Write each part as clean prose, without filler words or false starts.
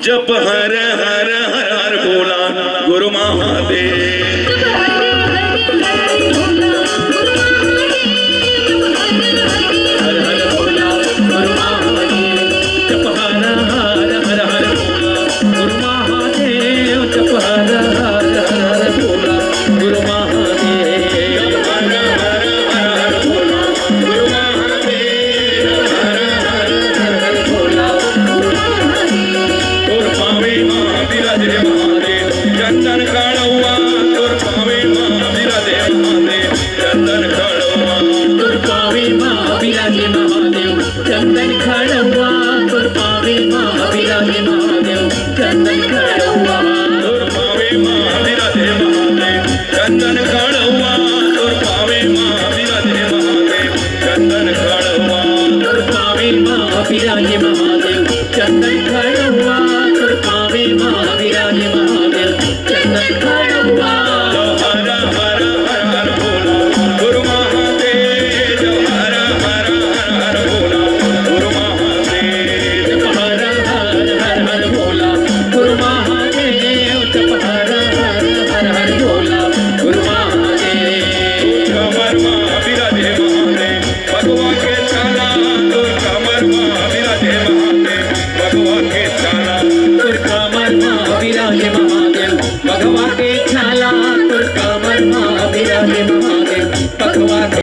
जप हर हर हर हर बोला गुरु महादेव। हर हर बोला गुरु महादेव। जप हर हर हर हर बोला गुरु महादेव। जप हर हर हर हर बोला गुरु महादेव। हर हर हर हर बोला गुरु महादेव। हर हर हर हर बोला गुरु महादेव। तोर पावे मां विराजे महादेव चंदन काढ़वा। तोर पावे मां विराजे महादेव चंदन काढ़वा। तोर पावे मां विराजे महादेव चंदन काढ़वा। तोर पावे मां विराजे महादेव चंदन काढ़वा। तोर पावे मां विराजे महादेव चंदन काढ़वा। तोर पावे मां विराजे महादेव चंदन काढ़वा। तोर पावे मां विराजे महादेव चंदन काढ़वा। तोर पावे मां विराजे महादेव चंदन काढ़वा। हर हर हर हर बोला गुरु महादेव। हर हर हर हर बोला गुरु महादेव। हर हर हर हर बोला गुरु महादेव। हर हर हर हर बोला गुरु महादेव। कमर मां विराजे महादेव भगवा के चाला। तोर कमर मां विराजे महादेव भगवा के चाला। तोर कमर मां विराजे महादेव भगवा के चाला। तोर कमर मां विराजे महादेव भगवा के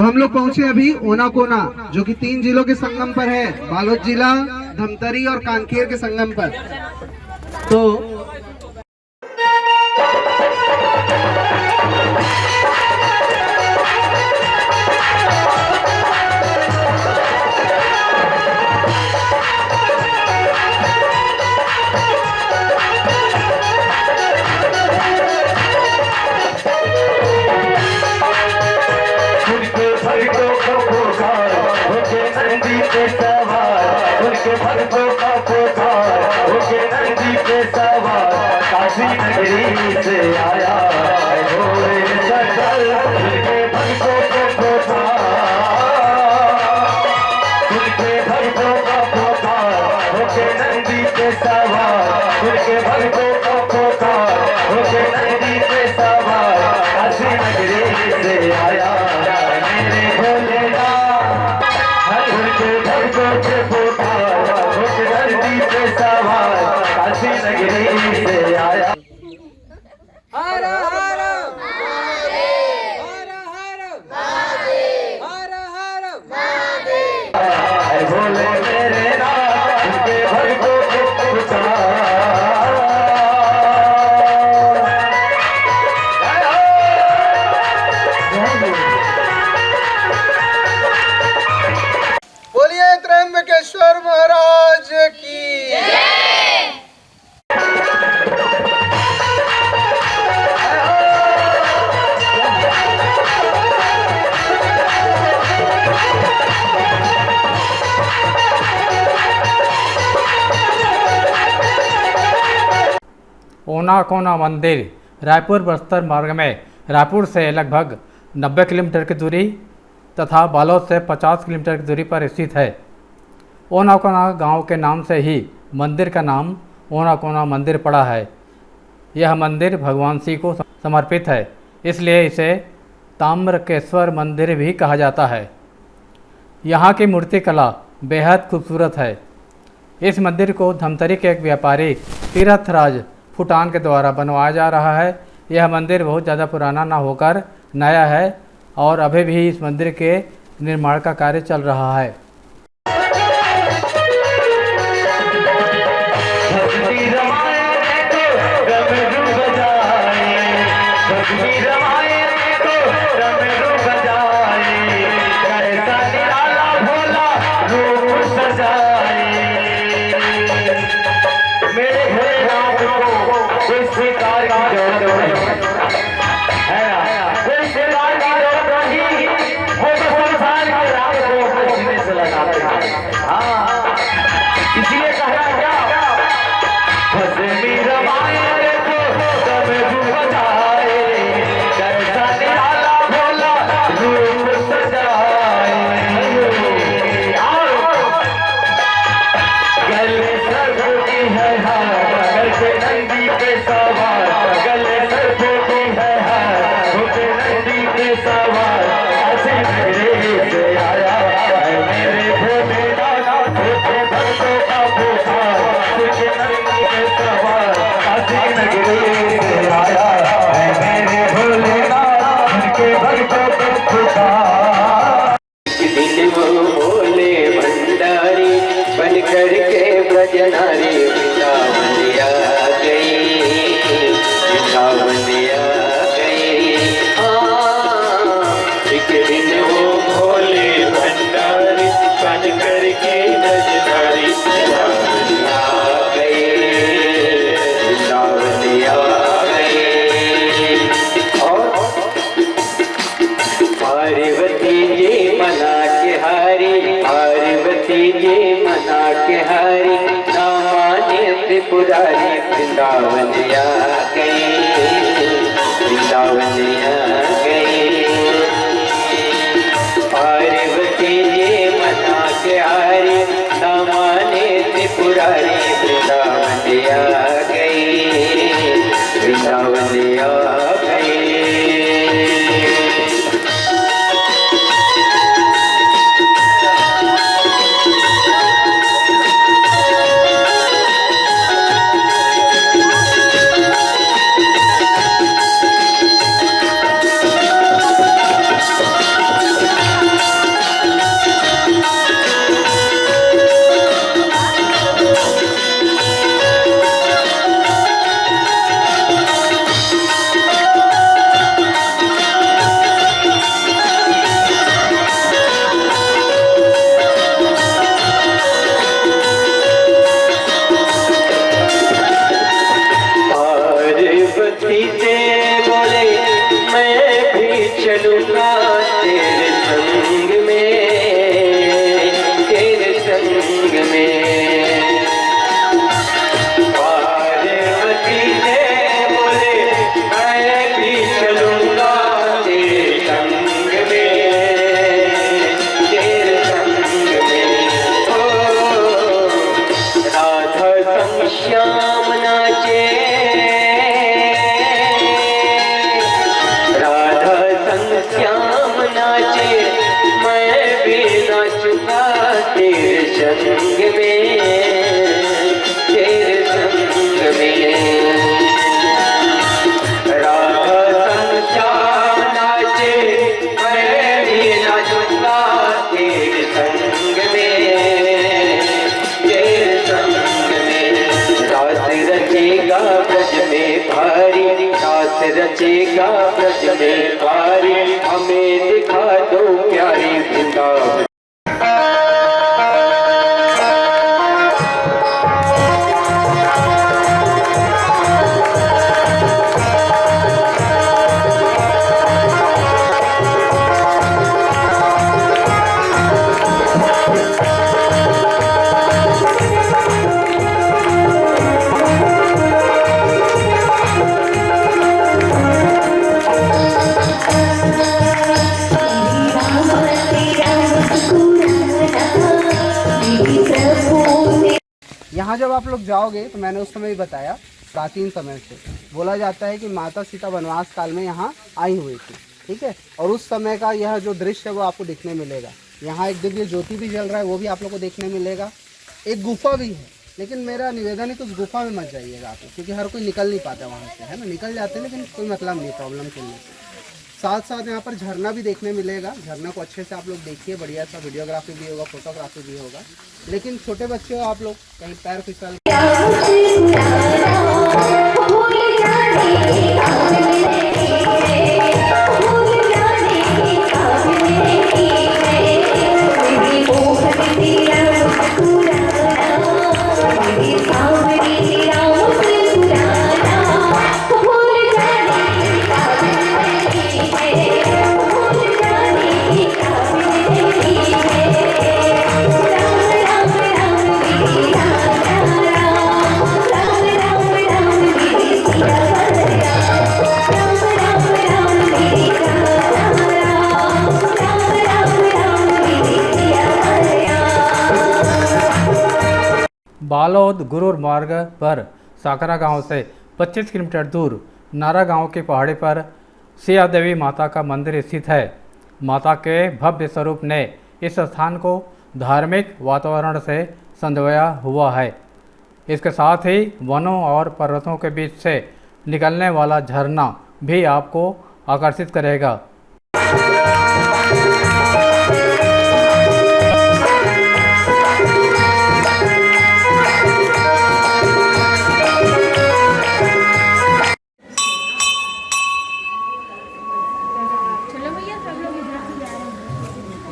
हम लोग पहुंचे अभी ओना कोना, जो कि 3 जिलों के संगम पर है, बालोद जिला, धमतरी और कांकेर के संगम पर। तो उनके भक्तों का पुकार, उनके नंदी पे सवार, काशी नगरी से आया है भोले सकल। उनके भक्तों को पुकार, उनके भक्तों का पुकार, उनके नंदी पे सवार, उनके भक्तों का पुकार, उनके नंदी पे सवार, काशी नगरी से आया मेरे भोलेनाथ। उनके भक्तों के पुकार, उनके नंदी पे सवार, काशी नगरी से आया। हर हर महादेव, हर हर महादेव, हर हर महादेव। ऐ भोले मेरे नाथ, उनके भक्तों के पुकार। बोलिए त्र्यंबकेश्वर महाराज की। ओना कोना मंदिर रायपुर बस्तर मार्ग में रायपुर से लगभग 90 किलोमीटर की दूरी तथा बालोद से 50 किलोमीटर की दूरी पर स्थित है। ओना कोना गाँव के नाम से ही मंदिर का नाम ओना कोना मंदिर पड़ा है। यह मंदिर भगवान शिव को समर्पित है, इसलिए इसे ताम्रकेश्वर मंदिर भी कहा जाता है। यहाँ की मूर्ति कला बेहद खूबसूरत है। इस मंदिर को धमतरी के एक व्यापारी तीर्थराज फुटान के द्वारा बनवाया जा रहा है। यह मंदिर बहुत ज़्यादा पुराना ना होकर नया है और अभी भी इस मंदिर के निर्माण का कार्य चल रहा है। भोले भंडारी बन करके ब्रजनारी वृंदावनिया गई, वृंदावनिया गई। एक दिन वो भोले भंडारी बन करके ब्रजनारी वृंदावनिया गई, वृंदावनिया गई। और पार्वती जी मना के हारी, पार्वती जी मना के हारी, ना माने त्रिपुरारी वृंदावनिया गई, वृंदावनिया गई। पार्वती जी मना के हारी, ना माने त्रिपुरारी वृंदावनिया गई, वृंदावनिया गई। चलूंगा तेरे संग में, तेरे संग में। पार्वती ने बोले मैं भी चलूंगा तेरे संग में, तेरे संग में। ओ राधा संग श्याम नाचे, राधा संग श्याम नाचे, मैं भी नाचूंगा तेरे संग में, तेरे संग में। राधा संग श्याम नाचे, मैं भी नाचूंगा तेरे संग में, तेरे संग में। रास रचेगा ब्रज में भारी, रास रचेगा ब्रज में भारी, हमें दिखा दो प्यारी वृंदावन। यहाँ जब आप लोग जाओगे तो मैंने उस समय भी बताया, प्राचीन समय से बोला जाता है कि माता सीता वनवास काल में यहाँ आई हुई थी, ठीक है। और उस समय का यह जो दृश्य है वो आपको देखने मिलेगा। यहाँ एक दिव्य ज्योति भी जल रहा है, वो भी आप लोग को देखने मिलेगा। एक गुफा भी है, लेकिन मेरा निवेदन है कि उस गुफा में मत जाइएगा आप लोग, क्योंकि हर कोई निकल नहीं पाता वहाँ से, है ना। निकल जाते हैं लेकिन कोई मतलब नहीं प्रॉब्लम के लिए। साथ साथ यहाँ पर झरना भी देखने मिलेगा। झरना को अच्छे से आप लोग देखिए, बढ़िया सा वीडियोग्राफी भी होगा, फोटोग्राफी भी होगा। लेकिन छोटे बच्चे हो आप लोग, कहीं पैर फिसल बालोद गुरूर मार्ग पर साकरा गांव से 25 किलोमीटर दूर नारा गांव की पहाड़ी पर सिया देवी माता का मंदिर स्थित है। माता के भव्य स्वरूप ने इस स्थान को धार्मिक वातावरण से संजोया हुआ है। इसके साथ ही वनों और पर्वतों के बीच से निकलने वाला झरना भी आपको आकर्षित करेगा।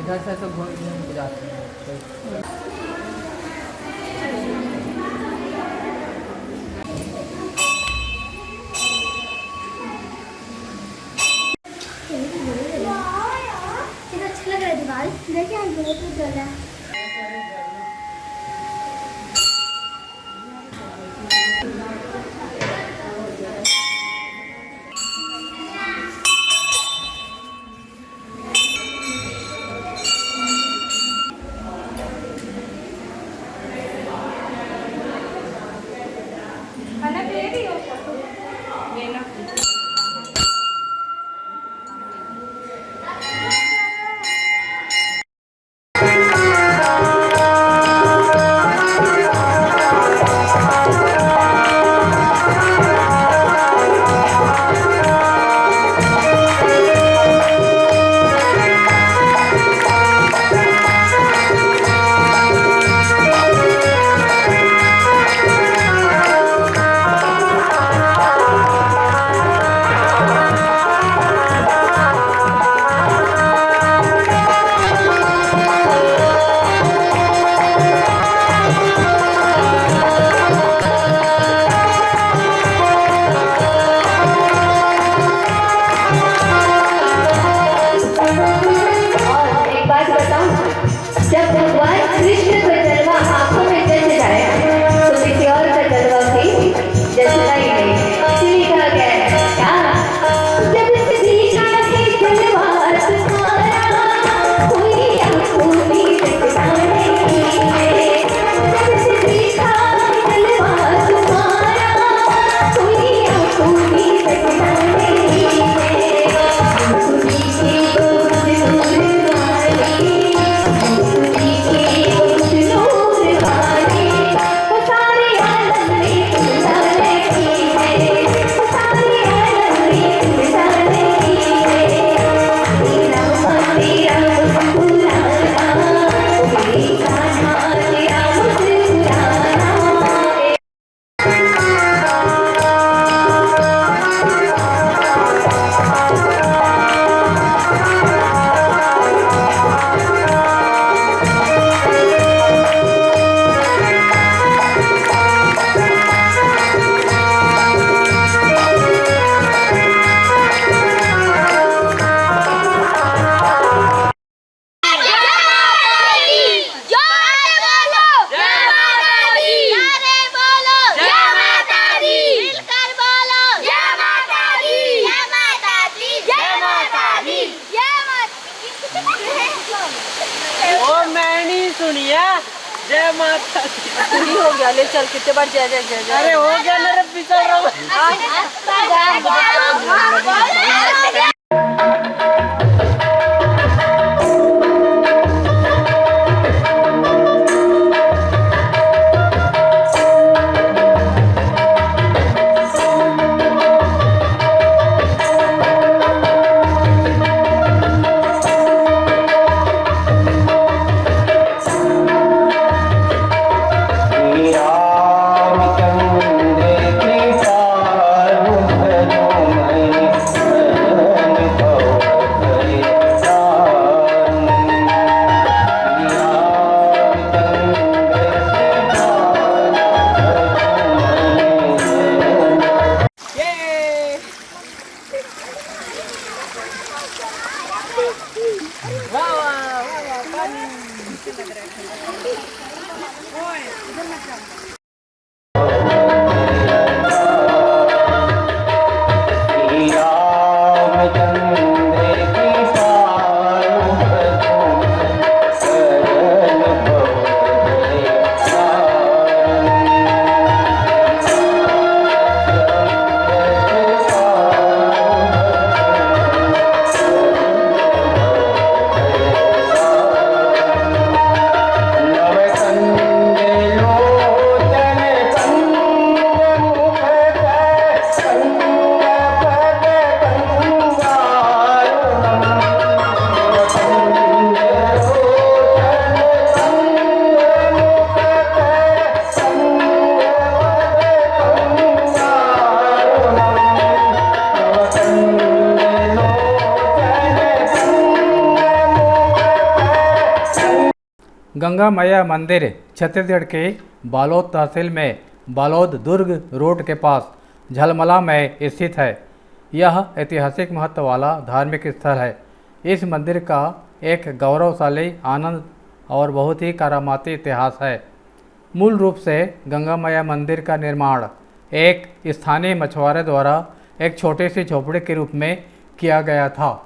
इधर से सब घूम जाते हैं। अच्छा लग रहा है दीवार, देखिए बहुत जल है। दुनिया, जय माता दी। पूरी हो गया, ले चल कितने बार जय जय जय जय। अरे हो गया ना रे, पिछड़ रहा हूँ। गंगा मैया मंदिर छत्तीसगढ़ के बालोद तहसील में बालोद दुर्ग रोड के पास झलमला में स्थित है। यह ऐतिहासिक महत्व वाला धार्मिक स्थल है। इस मंदिर का एक गौरवशाली आनंद और बहुत ही करामाती इतिहास है। मूल रूप से गंगा मैया मंदिर का निर्माण एक स्थानीय मछुआरे द्वारा एक छोटी सी झोपड़ी के रूप में किया गया था।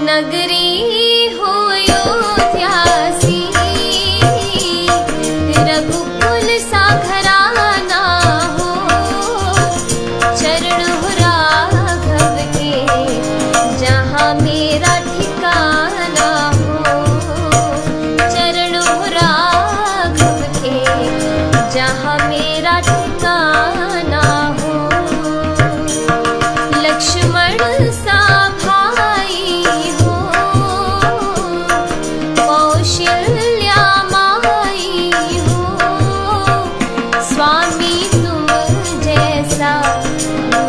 नगरी हो अयोध्यासी रघुकुल सा घराना हो चरण हो राघव के जहाँ मेरा ठिकाना हो चरण हो राघव के जहाँ मेरा ठिकाना हो लक्ष्मण सा भाई हो कौशल्या माई हो स्वामी तुम जैसा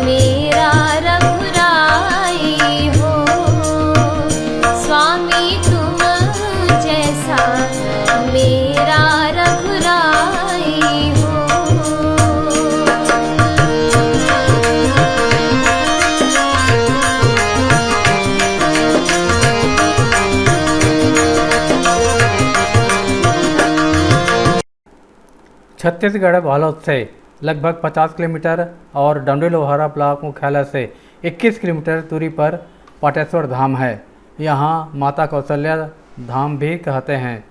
मेरा रघुराई हो स्वामी तुम जैसा मेरा रघुराई हो छत्तीसगढ़ बालोद से लगभग 50 किलोमीटर और डंडी लोहारा ब्लॉक मुख्यालय से 21 किलोमीटर दूरी पर पाटेश्वर धाम है। यहाँ माता कौशल्या धाम भी कहते हैं।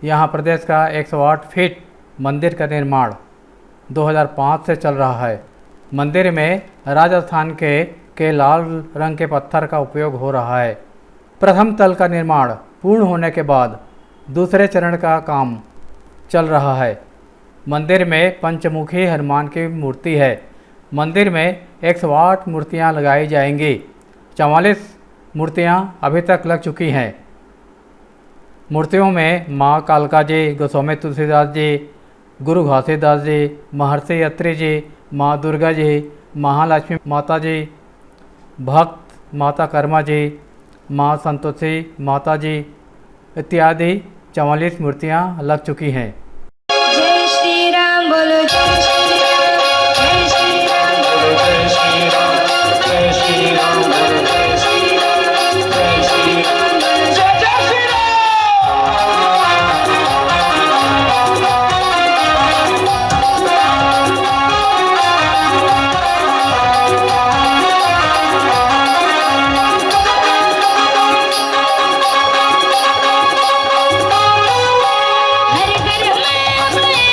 यहाँ प्रदेश का 108 फीट मंदिर का निर्माण 2005 से चल रहा है। मंदिर में राजस्थान के लाल रंग के पत्थर का उपयोग हो रहा है। प्रथम तल का निर्माण पूर्ण होने के बाद दूसरे चरण का काम चल रहा है। मंदिर में पंचमुखी हनुमान की मूर्ति है। मंदिर में 108 मूर्तियां लगाई जाएंगी। 44 मूर्तियां अभी तक लग चुकी हैं। मूर्तियों में माँ कालका जी, गोस्वामी तुलसीदास जी, गुरु घासीदास जी, महर्षि अत्रि जी, माँ दुर्गा जी, महालक्ष्मी माता जी, भक्त माता कर्मा जी, माँ संतोषी माता जी इत्यादि 44 मूर्तियां लग चुकी हैं। जय श्री राम बोलो जय श्री राम जय श्री राम बोलो जय श्री राम जय श्री राम बोलो जय श्री राम जय श्री राम बोलो जय श्री हर घर में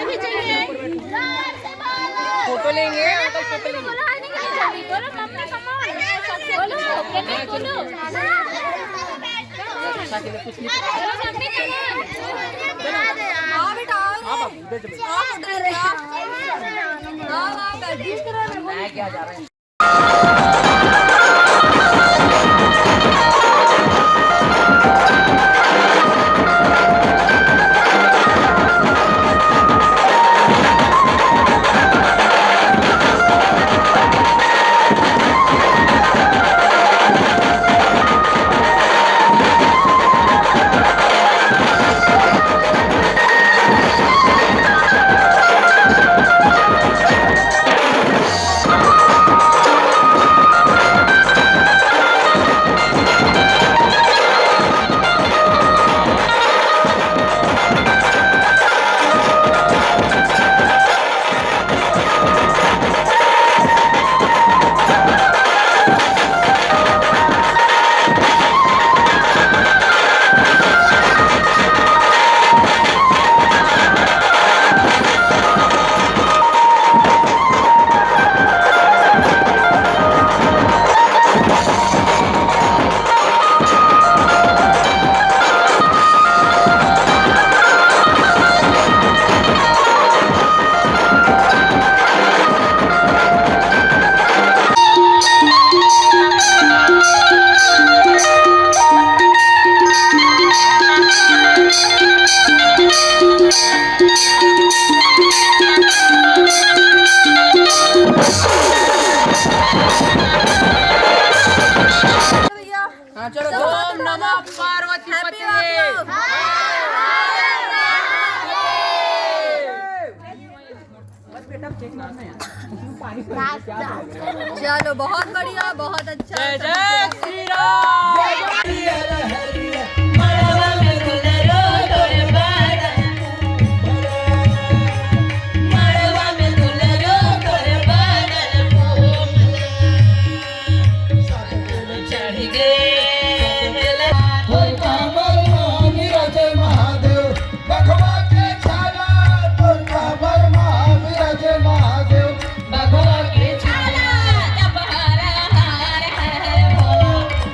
फोटो लेंगे अंकल, फोटो लेंगे। हाँ चलो, ओम नमः पार्वती पते। चलो बहुत बढ़िया, बहुत अच्छा। जय जय श्री राम।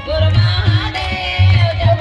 गुरु महादेव जब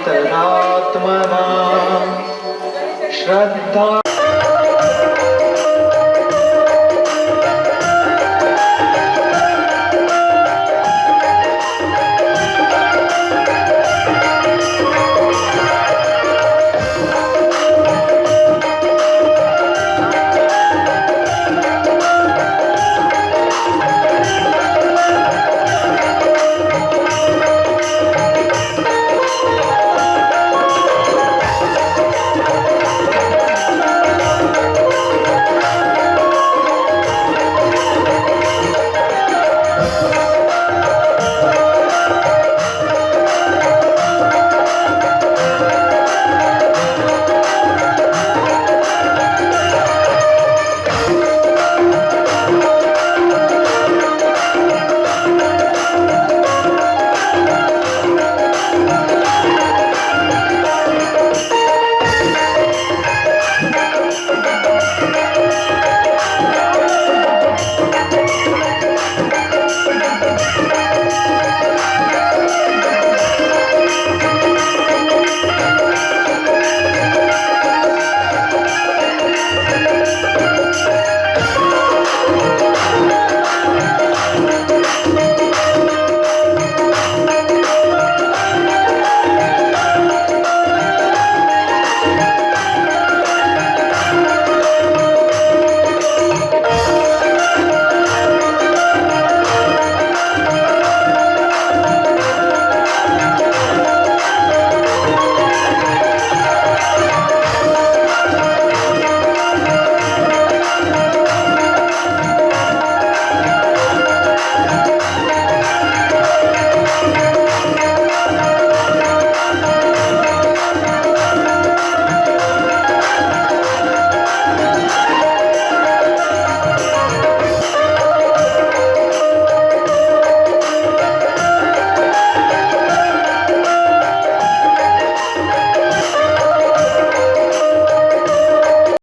मद्गतेनान्तरात्मना श्रद्धा